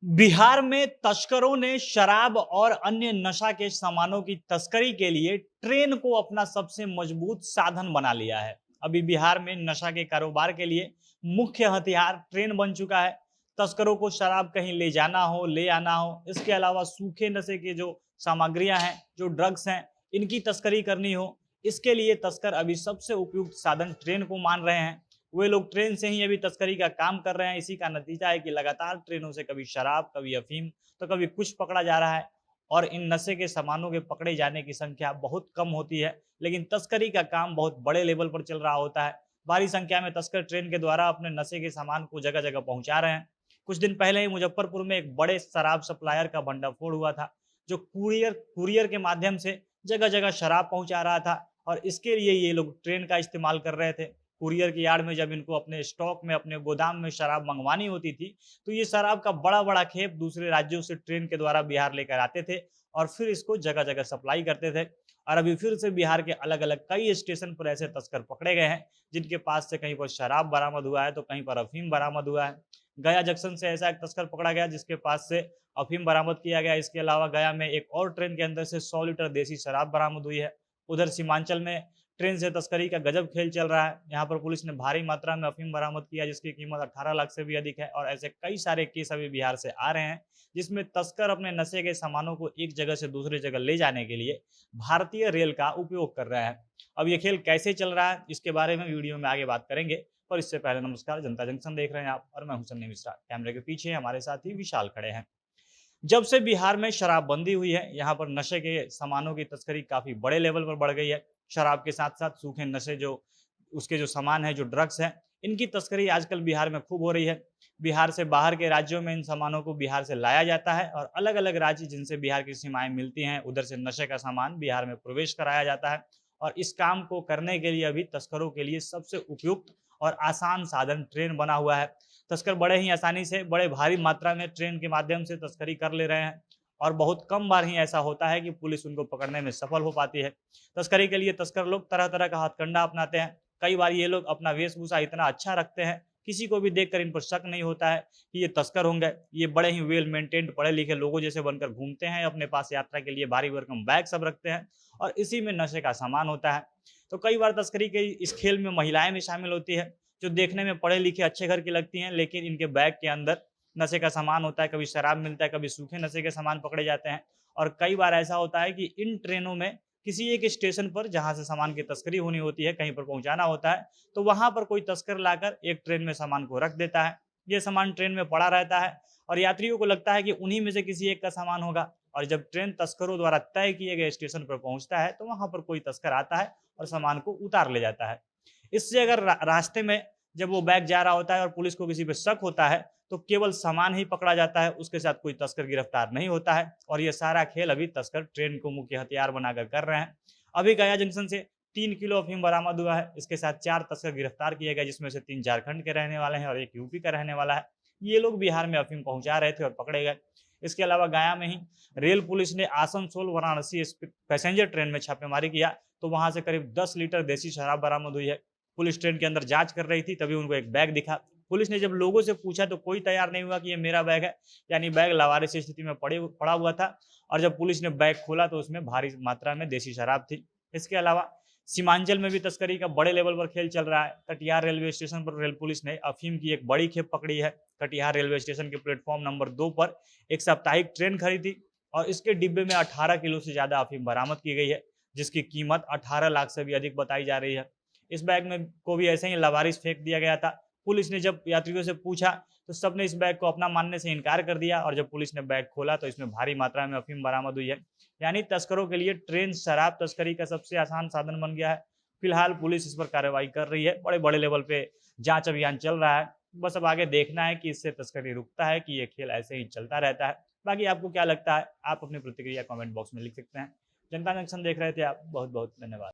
बिहार में तस्करों ने शराब और अन्य नशा के सामानों की तस्करी के लिए ट्रेन को अपना सबसे मजबूत साधन बना लिया है। अभी बिहार में नशा के कारोबार के लिए मुख्य हथियार ट्रेन बन चुका है। तस्करों को शराब कहीं ले जाना हो, ले आना हो, इसके अलावा सूखे नशे के जो सामग्रियां हैं, जो ड्रग्स हैं, इनकी तस्करी करनी हो, इसके लिए तस्कर अभी सबसे उपयुक्त साधन ट्रेन को मान रहे हैं। वे लोग ट्रेन से ही अभी तस्करी का काम कर रहे हैं। इसी का नतीजा है कि लगातार ट्रेनों से कभी शराब, कभी अफीम, तो कभी कुछ पकड़ा जा रहा है। और इन नशे के सामानों के पकड़े जाने की संख्या बहुत कम होती है, लेकिन तस्करी का काम बहुत बड़े लेवल पर चल रहा होता है। भारी संख्या में तस्कर ट्रेन के द्वारा अपने नशे के सामान को जगह जगह पहुंचा रहे हैं। कुछ दिन पहले ही मुजफ्फरपुर में एक बड़े शराब सप्लायर का भंडाफोड़ हुआ था, जो कुरियर कुरियर के माध्यम से जगह जगह शराब पहुंचा रहा था। और इसके लिए ये लोग ट्रेन का इस्तेमाल कर रहे थे। कुरियर की आड़ में जब इनको अपने स्टॉक में, अपने गोदाम में शराब मंगवानी होती थी, तो ये शराब का बड़ा बड़ा खेप दूसरे राज्यों से ट्रेन के द्वारा बिहार लेकर आते थे और फिर इसको जगह जगह सप्लाई करते थे। और अभी फिर से बिहार के अलग अलग कई स्टेशन पर ऐसे तस्कर पकड़े गए हैं, जिनके पास से कहीं पर शराब बरामद हुआ है, तो कहीं पर अफीम बरामद हुआ है। गया जंक्शन से ऐसा एक तस्कर पकड़ा गया जिसके पास से अफीम बरामद किया गया। इसके अलावा गया में एक और ट्रेन के अंदर से 100 लीटर देसी शराब बरामद हुई है। उधर सीमांचल में ट्रेन से तस्करी का गजब खेल चल रहा है। यहाँ पर पुलिस ने भारी मात्रा में अफीम बरामद किया, जिसकी कीमत 18 लाख से भी अधिक है। और ऐसे कई सारे केस अभी बिहार से आ रहे हैं, जिसमें तस्कर अपने नशे के सामानों को एक जगह से दूसरी जगह ले जाने के लिए भारतीय रेल का उपयोग कर रहे हैं। अब ये खेल कैसे चल रहा है, इसके बारे में वीडियो में आगे बात करेंगे। पर इससे पहले नमस्कार, जनता जंक्शन देख रहे हैं आप और मैं हूं सन्नी मिश्रा। कैमरे के पीछे हमारे साथी विशाल खड़े हैं। जब से बिहार में शराबबंदी हुई है, यहाँ पर नशे के सामानों की तस्करी काफी बड़े लेवल पर बढ़ गई है। शराब के साथ साथ सूखे नशे, जो उसके जो सामान है, जो ड्रग्स हैं, इनकी तस्करी आजकल बिहार में खूब हो रही है। बिहार से बाहर के राज्यों में इन सामानों को बिहार से लाया जाता है और अलग अलग राज्य जिनसे बिहार की सीमाएं मिलती हैं, उधर से नशे का सामान बिहार में प्रवेश कराया जाता है। और इस काम को करने के लिए अभी तस्करों के लिए सबसे उपयुक्त और आसान साधन ट्रेन बना हुआ है। तस्कर बड़े ही आसानी से, बड़े भारी मात्रा में ट्रेन के माध्यम से तस्करी कर ले रहे हैं। और बहुत कम बार ही ऐसा होता है कि पुलिस उनको पकड़ने में सफल हो पाती है। तस्करी के लिए तस्कर लोग तरह तरह का हथकंडा अपनाते हैं। कई बार ये लोग अपना वेशभूषा इतना अच्छा रखते हैं, किसी को भी देखकर इन पर शक नहीं होता है कि ये तस्कर होंगे। ये बड़े ही वेल मेंटेन्ड, पढ़े लिखे लोगों जैसे बनकर घूमते हैं। अपने पास यात्रा के लिए भारी भरकम बैग सब रखते हैं और इसी में नशे का सामान होता है। तो कई बार तस्करी के इस खेल में महिलाएं भी शामिल होती है, जो देखने में पढ़े लिखे अच्छे घर की लगती हैं, लेकिन इनके बैग के अंदर नशे का सामान होता है। कभी शराब मिलता है, कभी सूखे नशे के सामान पकड़े जाते हैं। और कई बार ऐसा होता है कि इन ट्रेनों में किसी एक स्टेशन पर जहां से सामान की तस्करी होनी होती है, कहीं पर पहुंचाना होता है, तो वहां पर कोई तस्कर लाकर एक ट्रेन में सामान को रख देता है। ये सामान ट्रेन में पड़ा रहता है और यात्रियों को लगता है कि उन्हीं में से किसी एक का सामान होगा। और जब ट्रेन तस्करों द्वारा तय किए गए स्टेशन पर पहुंचता है, तो वहां पर कोई तस्कर आता है और सामान को उतार ले जाता है। इससे अगर रास्ते में जब वो बैग जा रहा होता है और पुलिस को किसी पे शक होता है, तो केवल सामान ही पकड़ा जाता है, उसके साथ कोई तस्कर गिरफ्तार नहीं होता है। और ये सारा खेल अभी तस्कर ट्रेन को मुख्य हथियार बनाकर कर रहे हैं। अभी गया जंक्शन से 3 किलो अफीम बरामद हुआ है। इसके साथ 4 तस्कर गिरफ्तार किए गए, जिसमें से 3 झारखंड के रहने वाले हैं और एक यूपी का रहने वाला है। ये लोग बिहार में अफीम पहुंचा रहे थे और पकड़े गए। इसके अलावा गया में ही रेल पुलिस ने आसनसोल वाराणसी पैसेंजर ट्रेन में छापेमारी किया, तो वहां से करीब 10 लीटर देसी शराब बरामद हुई है। पुलिस ट्रेन के अंदर जांच कर रही थी, तभी उनको एक बैग दिखा। पुलिस ने जब लोगों से पूछा तो कोई तैयार नहीं हुआ कि ये मेरा बैग है, यानी बैग लावारिस स्थिति में पड़ा हुआ था। और जब पुलिस ने बैग खोला तो उसमें भारी मात्रा में देसी शराब थी। इसके अलावा सीमांचल में भी तस्करी का बड़े लेवल पर खेल चल रहा है। कटिहार रेलवे स्टेशन पर रेल पुलिस ने अफीम की एक बड़ी खेप पकड़ी है। कटिहार रेलवे स्टेशन के प्लेटफॉर्म नंबर 2 पर एक साप्ताहिक ट्रेन खड़ी थी और इसके डिब्बे में 18 किलो से ज्यादा अफीम बरामद की गई है, जिसकी कीमत 18 लाख से भी अधिक बताई जा रही है। इस बैग में को भी ऐसे ही लावारिस फेंक दिया गया था। पुलिस ने जब यात्रियों से पूछा तो सबने इस बैग को अपना मानने से इनकार कर दिया और जब पुलिस ने बैग खोला तो इसमें भारी मात्रा में अफीम बरामद हुई है। यानी तस्करों के लिए ट्रेन शराब तस्करी का सबसे आसान साधन बन गया है। फिलहाल पुलिस इस पर कार्रवाई कर रही है, बड़े बड़े लेवल पे जांच अभियान चल रहा है। बस अब आगे देखना है कि इससे तस्करी रुकता है कि ये खेल ऐसे ही चलता रहता है। बाकी आपको क्या लगता है, आप अपनी प्रतिक्रिया कमेंट बॉक्स में लिख सकते हैं। जनता जंक्शन देख रहे थे आप, बहुत बहुत धन्यवाद।